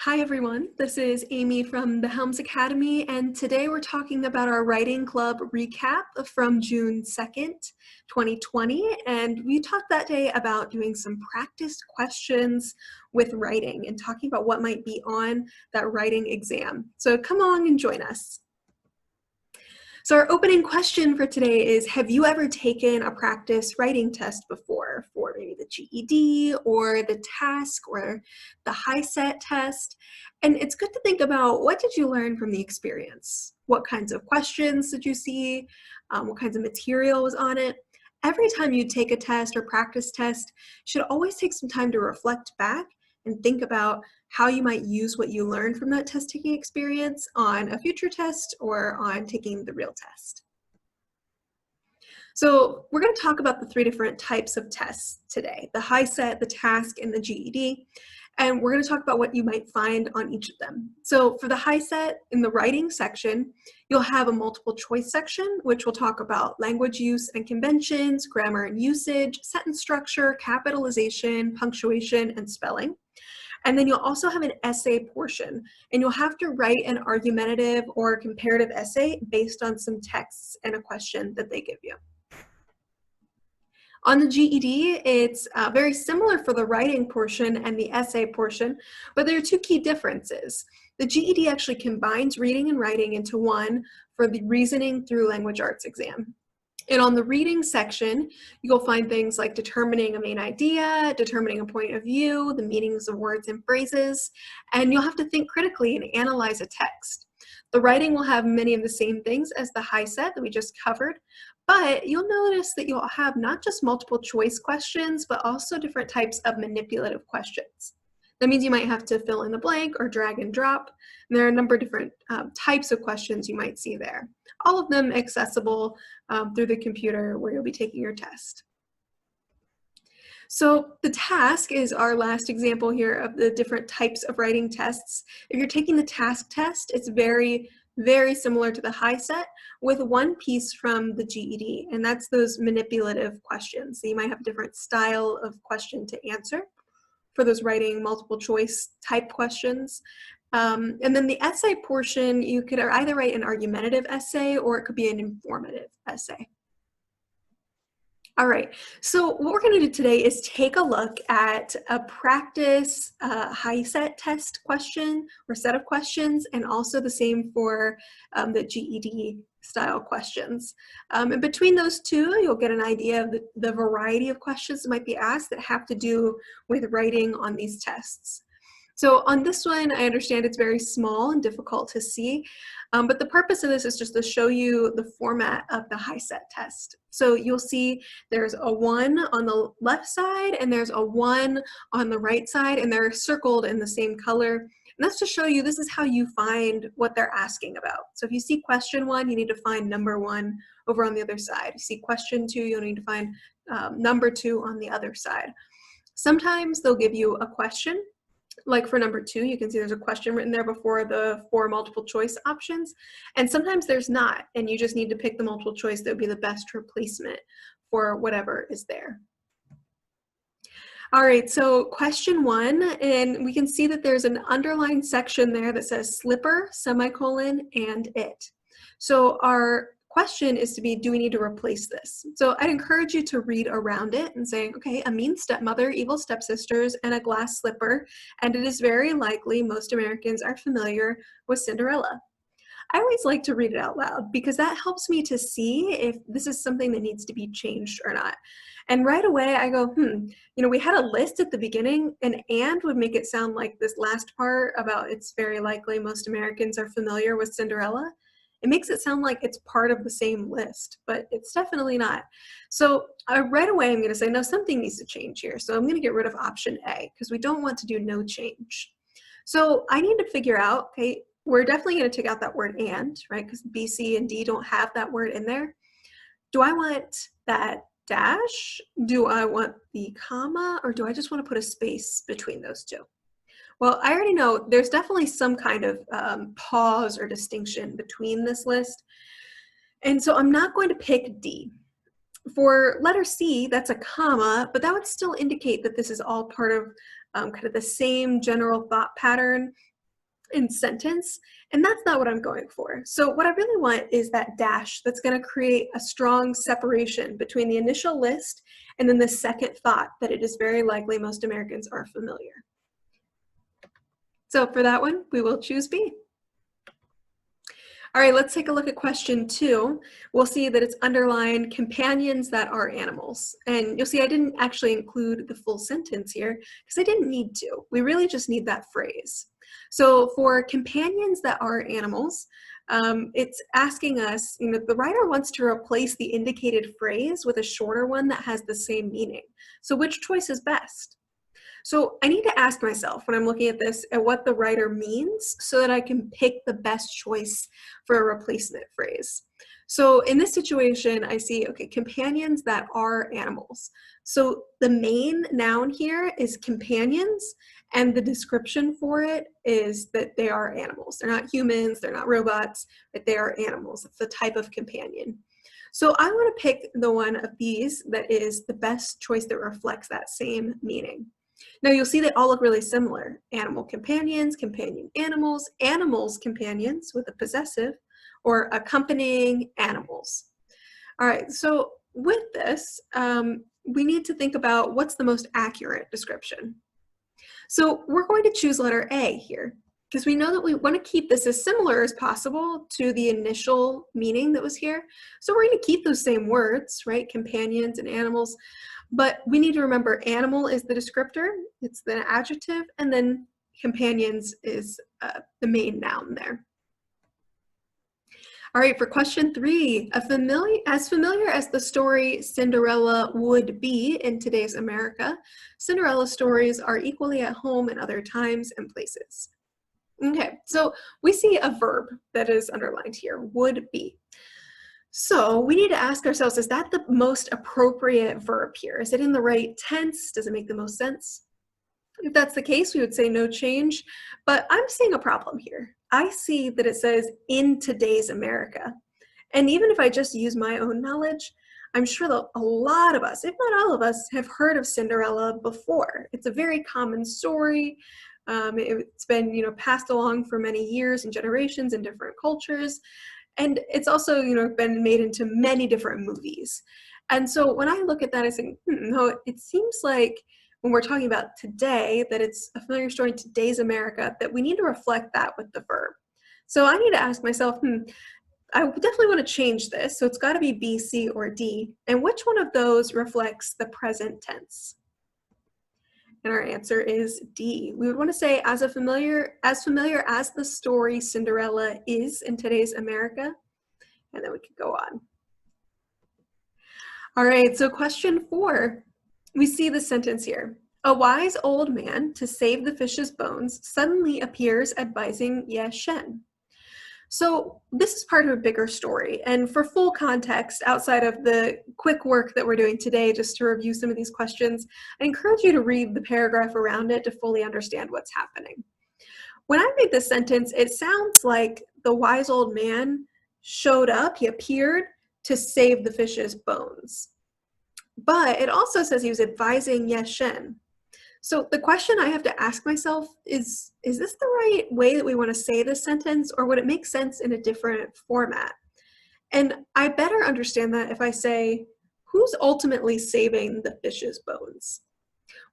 Hi everyone, this is Amy from the Helms Academy, and today we're talking about our writing club recap from June 2nd, 2020, and we talked that day about doing some practice questions with writing and talking about what might be on that writing exam. So come along and join us. So our opening question for today is, have you ever taken a practice writing test before for maybe the GED or the TASC or the HiSET test? And it's good to think about, what did you learn from the experience? What kinds of questions did you see? What kinds of material was on it? Every time you take a test or practice test, you should always take some time to reflect back and think about how you might use what you learned from that test taking experience on a future test or on taking the real test. So we're going to talk about the three different types of tests today: the HiSET, the TASC, and the GED. And we're going to talk about what you might find on each of them. So for the HiSET, in the writing section, you'll have a multiple choice section, which will talk about language use and conventions, grammar and usage, sentence structure, capitalization, punctuation, and spelling. And then you'll also have an essay portion, and you'll have to write an argumentative or comparative essay based on some texts and a question that they give you. On the GED, it's very similar for the writing portion and the essay portion, but there are two key differences. The GED actually combines reading and writing into one for the reasoning through language arts exam. And on the reading section, you'll find things like determining a main idea, determining a point of view, the meanings of words and phrases, and you'll have to think critically and analyze a text. The writing will have many of the same things as the HiSET that we just covered, but you'll notice that you'll have not just multiple choice questions, but also different types of manipulative questions. That means you might have to fill in the blank or drag and drop. And there are a number of different types of questions you might see there, all of them accessible through the computer where you'll be taking your test. So the TASC is our last example here of the different types of writing tests. If you're taking the TASC test, it's very similar to the HiSET, with one piece from the GED, and that's those manipulative questions. So you might have a different style of question to answer for those writing multiple choice type questions. And then the essay portion, you could either write an argumentative essay or it could be an informative essay. All right, so what we're going to do today is take a look at a practice HiSET test question or set of questions, and also the same for the GED style questions. And between those two, you'll get an idea of the variety of questions that might be asked that have to do with writing on these tests. So on this one, I understand it's very small and difficult to see, but the purpose of this is just to show you the format of the HiSET test. So you'll see there's a 1 on the left side and there's a 1 on the right side, and they're circled in the same color. And that's to show you this is how you find what they're asking about. So if you see question 1, you need to find number 1 over on the other side. You see question 2, you'll need to find number 2 on the other side. Sometimes they'll give you a question. Like for number 2, you can see there's a question written there before the 4 multiple choice options. And sometimes there's not, and you just need to pick the multiple choice that would be the best replacement for whatever is there. All right, so question 1, and we can see that there's an underlined section there that says slipper, semicolon, and it. So our question is to be, do we need to replace this? So I'd encourage you to read around it and say, okay, a mean stepmother, evil stepsisters, and a glass slipper, and it is very likely most Americans are familiar with Cinderella. I always like to read it out loud because that helps me to see if this is something that needs to be changed or not. And right away I go, we had a list at the beginning, and would make it sound like this last part about it's very likely most Americans are familiar with Cinderella. It makes it sound like it's part of the same list, but it's definitely not. So right away, I'm going to say, no, something needs to change here. So I'm going to get rid of option A because we don't want to do no change. So I need to figure out, okay, we're definitely going to take out that word and, right? Because B, C, and D don't have that word in there. Do I want that dash? Do I want the comma? Or do I just want to put a space between those two? Well, I already know there's definitely some kind of pause or distinction between this list. And so I'm not going to pick D. For letter C, that's a comma, but that would still indicate that this is all part of kind of the same general thought pattern in sentence, and that's not what I'm going for. So what I really want is that dash that's going to create a strong separation between the initial list and then the second thought that it is very likely most Americans are familiar. So for that one, we will choose B. All right, let's take a look at question 2. We'll see that it's underlined companions that are animals. And you'll see I didn't actually include the full sentence here because I didn't need to. We really just need that phrase. So for companions that are animals, it's asking us, the writer wants to replace the indicated phrase with a shorter one that has the same meaning. So which choice is best? So I need to ask myself when I'm looking at this at what the writer means so that I can pick the best choice for a replacement phrase. So in this situation, I see, okay, companions that are animals. So the main noun here is companions, and the description for it is that they are animals. They're not humans, they're not robots, but they are animals. It's the type of companion. So I want to pick the one of these that is the best choice that reflects that same meaning. Now you'll see they all look really similar. Animal companions, companion animals, animals companions with a possessive, or accompanying animals. All right, so with this, we need to think about what's the most accurate description. So we're going to choose letter A here, because we know that we want to keep this as similar as possible to the initial meaning that was here. So we're going to keep those same words, right? Companions and animals. But we need to remember animal is the descriptor, it's the adjective, and then companions is the main noun there. All right, for question 3, as familiar as the story Cinderella would be in today's America, Cinderella stories are equally at home in other times and places. Okay, so we see a verb that is underlined here, would be. So we need to ask ourselves, is that the most appropriate verb here? Is it in the right tense? Does it make the most sense? If that's the case, we would say no change, but I'm seeing a problem here. I see that it says in today's America. And even if I just use my own knowledge, I'm sure that a lot of us, if not all of us, have heard of Cinderella before. It's a very common story. It's been, passed along for many years and generations in different cultures. And it's also, been made into many different movies. And so when I look at that, I think, no, it seems like when we're talking about today, that it's a familiar story in today's America, that we need to reflect that with the verb. So I need to ask myself, I definitely want to change this. So it's got to be B, C, or D. And which one of those reflects the present tense? And our answer is D. We would want to say as familiar as the story Cinderella is in today's America. And then we could go on. All right, so question 4. We see the sentence here. A wise old man, to save the fish's bones, suddenly appears advising Ye Shen. So this is part of a bigger story, and for full context, outside of the quick work that we're doing today, just to review some of these questions, I encourage you to read the paragraph around it to fully understand what's happening. When I read this sentence, it sounds like the wise old man showed up, he appeared to save the fish's bones. But it also says he was advising Ye Shen. So the question I have to ask myself is this the right way that we want to say this sentence, or would it make sense in a different format? And I better understand that if I say, who's ultimately saving the fish's bones?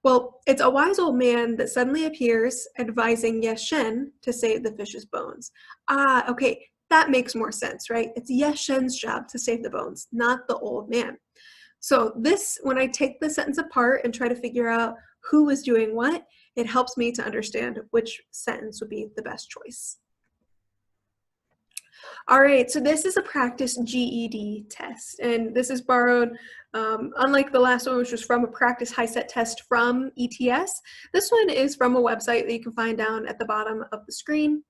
Well, it's a wise old man that suddenly appears advising Ye Shen to save the fish's bones. Ah, okay, that makes more sense, right? It's Ye Shen's job to save the bones, not the old man. So this, when I take the sentence apart and try to figure out who is doing what, it helps me to understand which sentence would be the best choice. All right, so this is a practice GED test, and this is borrowed, unlike the last one, which was from a practice HiSET test from ETS, this one is from a website that you can find down at the bottom of the screen.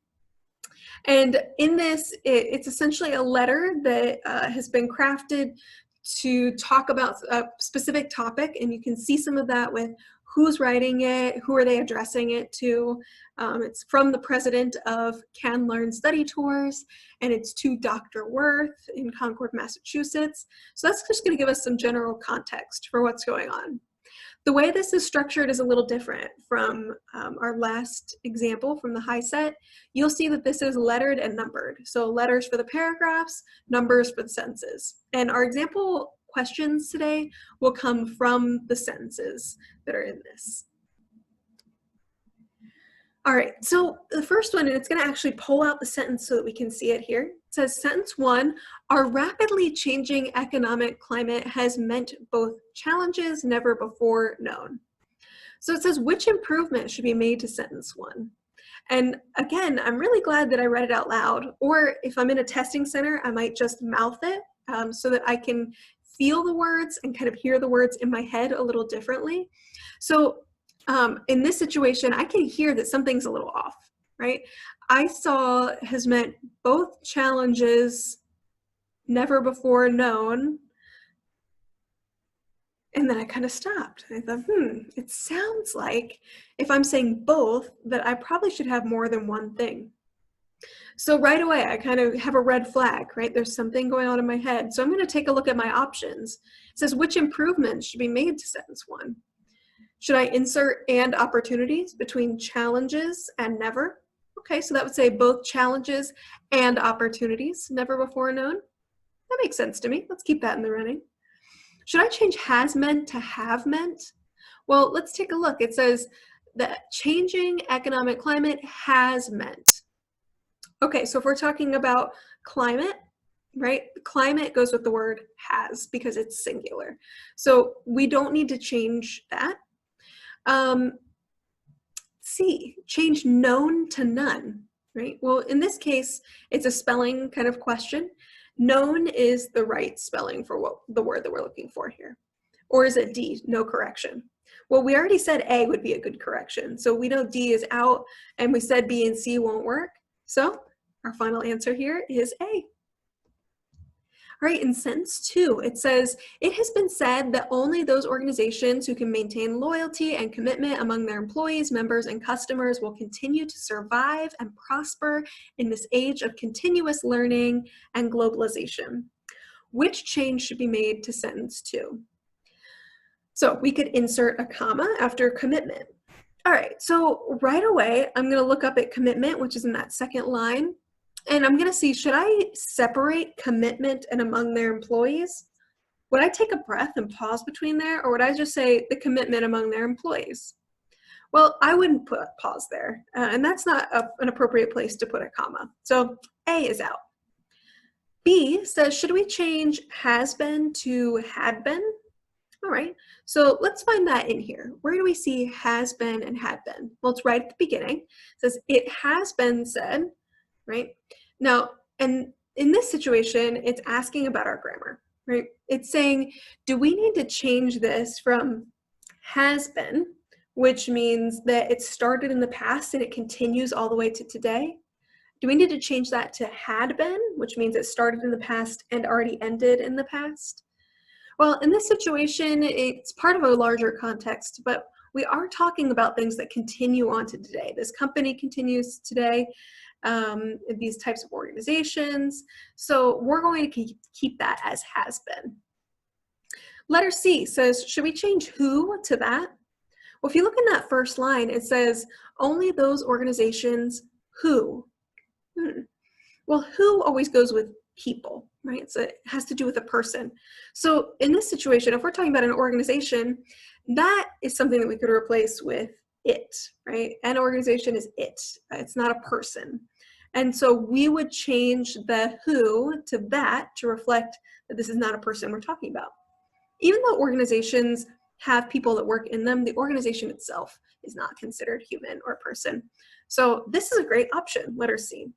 And in this, it's essentially a letter that has been crafted to talk about a specific topic, and you can see some of that with who's writing it, who are they addressing it to. It's from the president of Can Learn Study Tours, and it's to Dr. Worth in Concord, Massachusetts. So that's just going to give us some general context for what's going on. The way this is structured is a little different from our last example from the HiSET. You'll see that this is lettered and numbered. So letters for the paragraphs, numbers for the sentences. And our example questions today will come from the sentences that are in this. All right, so the first one, and it's going to actually pull out the sentence so that we can see it here. It says, sentence 1, our rapidly changing economic climate has meant both challenges never before known. So it says, which improvement should be made to sentence 1? And again, I'm really glad that I read it out loud, or if I'm in a testing center, I might just mouth it so that I can feel the words and kind of hear the words in my head a little differently. So in this situation, I can hear that something's a little off, right? I saw has meant both challenges never before known. And then I kind of stopped. I thought, it sounds like if I'm saying both, that I probably should have more than one thing. So right away, I kind of have a red flag, right? There's something going on in my head. So I'm going to take a look at my options. It says, which improvements should be made to sentence 1? Should I insert and opportunities between challenges and never? Okay, so that would say both challenges and opportunities, never before known. That makes sense to me. Let's keep that in the running. Should I change has meant to have meant? Well, let's take a look. It says that changing economic climate has meant. Okay, so if we're talking about climate, right? Climate goes with the word has because it's singular. So we don't need to change that. C, change known to none, right? Well, in this case, it's a spelling kind of question. Known is the right spelling for what the word that we're looking for here. Or is it D, no correction? Well, we already said A would be a good correction. So we know D is out, and we said B and C won't work. So our final answer here is A. All right, in sentence 2, it says, it has been said that only those organizations who can maintain loyalty and commitment among their employees, members, and customers will continue to survive and prosper in this age of continuous learning and globalization. Which change should be made to sentence 2? So we could insert a comma after commitment. All right, so right away, I'm going to look up at commitment, which is in that second line. And I'm going to see, should I separate commitment and among their employees? Would I take a breath and pause between there, or would I just say the commitment among their employees? Well, I wouldn't put a pause there, and that's not an appropriate place to put a comma. So A is out. B says, should we change has been to had been? All right, so let's find that in here. Where do we see has been and had been? Well, it's right at the beginning. It says, it has been said, right? Now, and in this situation, it's asking about our grammar, right? It's saying, do we need to change this from has been, which means that it started in the past and it continues all the way to today? Do we need to change that to had been, which means it started in the past and already ended in the past? Well, in this situation, it's part of a larger context, but we are talking about things that continue on to today. This company continues today. These types of organizations. So we're going to keep that as has been. Letter C says, should we change who to that? Well, if you look in that first line, it says only those organizations who. Well, who always goes with people, right? So it has to do with a person. So in this situation, if we're talking about an organization, that is something that we could replace with it, right? An organization is it. It's not a person. And so we would change the who to that to reflect that this is not a person we're talking about. Even though organizations have people that work in them, the organization itself is not considered human or person. So this is a great option, letter C.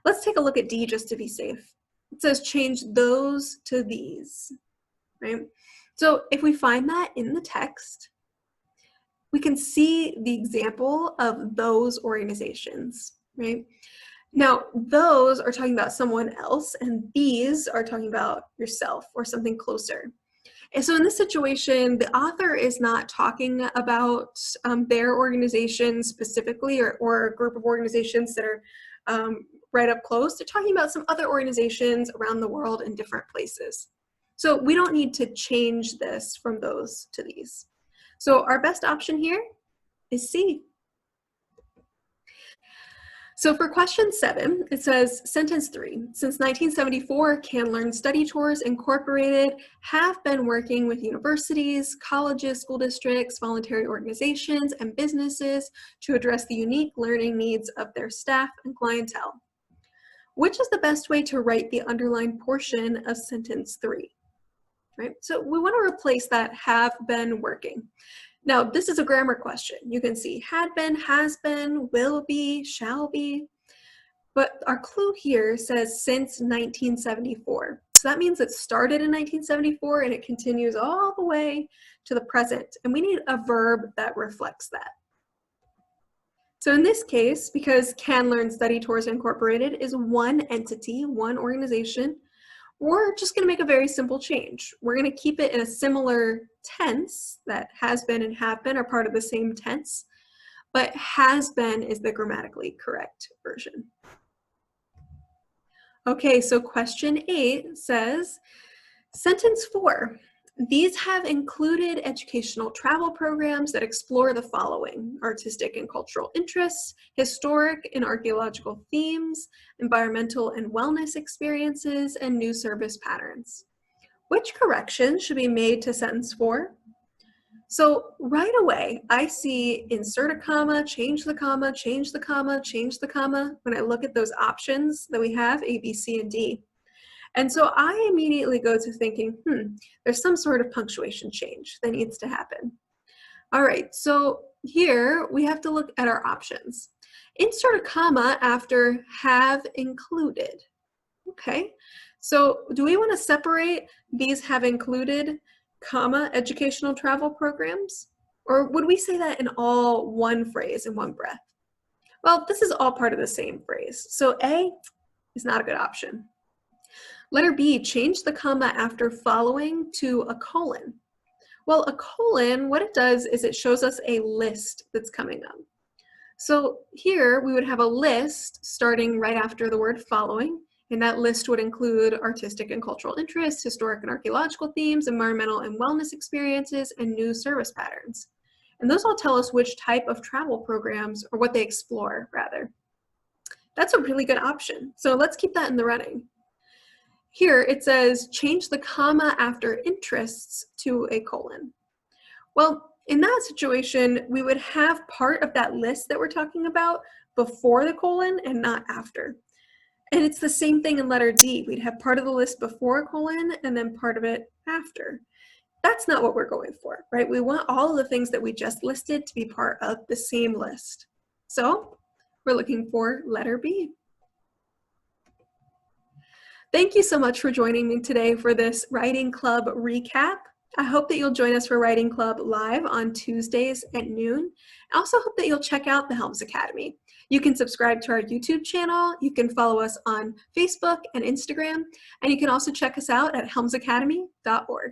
Let's take a look at D just to be safe. It says change those to these, right? So if we find that in the text, we can see the example of those organizations, right? Now, those are talking about someone else, and these are talking about yourself or something closer. And so in this situation, the author is not talking about their organization specifically or a group of organizations that are right up close. They're talking about some other organizations around the world in different places. So we don't need to change this from those to these. So our best option here is C. So for question 7, it says, sentence 3, since 1974, CanLearn Study Tours Incorporated have been working with universities, colleges, school districts, voluntary organizations, and businesses to address the unique learning needs of their staff and clientele. Which is the best way to write the underlined portion of sentence 3? Right? So we want to replace that have been working. Now, this is a grammar question. You can see had been, has been, will be, shall be. But our clue here says since 1974. So that means it started in 1974 and it continues all the way to the present. And we need a verb that reflects that. So in this case, because CanLearn Study Tours Incorporated is one entity, one organization, we're just going to make a very simple change. We're going to keep it in a similar tense, that has been and have been are part of the same tense, but has been is the grammatically correct version. Okay, so question 8 says, sentence 4, these have included educational travel programs that explore the following: artistic and cultural interests, historic and archaeological themes, environmental and wellness experiences, and new service patterns. Which corrections should be made to sentence 4? So right away, I see insert a comma, change the comma, change the comma, change the comma when I look at those options that we have, A, B, C, and D. And so I immediately go to thinking, there's some sort of punctuation change that needs to happen. All right, so here we have to look at our options. Insert a comma after have included. Okay, so do we want to separate these have included, comma, educational travel programs? Or would we say that in all one phrase in one breath? Well, this is all part of the same phrase. So A is not a good option. Letter B, change the comma after following to a colon. Well, a colon, what it does is it shows us a list that's coming up. So here we would have a list starting right after the word following, and that list would include artistic and cultural interests, historic and archaeological themes, environmental and wellness experiences, and new service patterns. And those all tell us which type of travel programs, or what they explore, rather. That's a really good option. So let's keep that in the running. Here it says, change the comma after interests to a colon. Well, in that situation, we would have part of that list that we're talking about before the colon and not after. And it's the same thing in letter D. We'd have part of the list before a colon and then part of it after. That's not what we're going for, right? We want all of the things that we just listed to be part of the same list. So we're looking for letter B. Thank you so much for joining me today for this Writing Club recap. I hope that you'll join us for Writing Club live on Tuesdays at noon. I also hope that you'll check out the Helms Academy. You can subscribe to our YouTube channel, you can follow us on Facebook and Instagram, and you can also check us out at helmsacademy.org.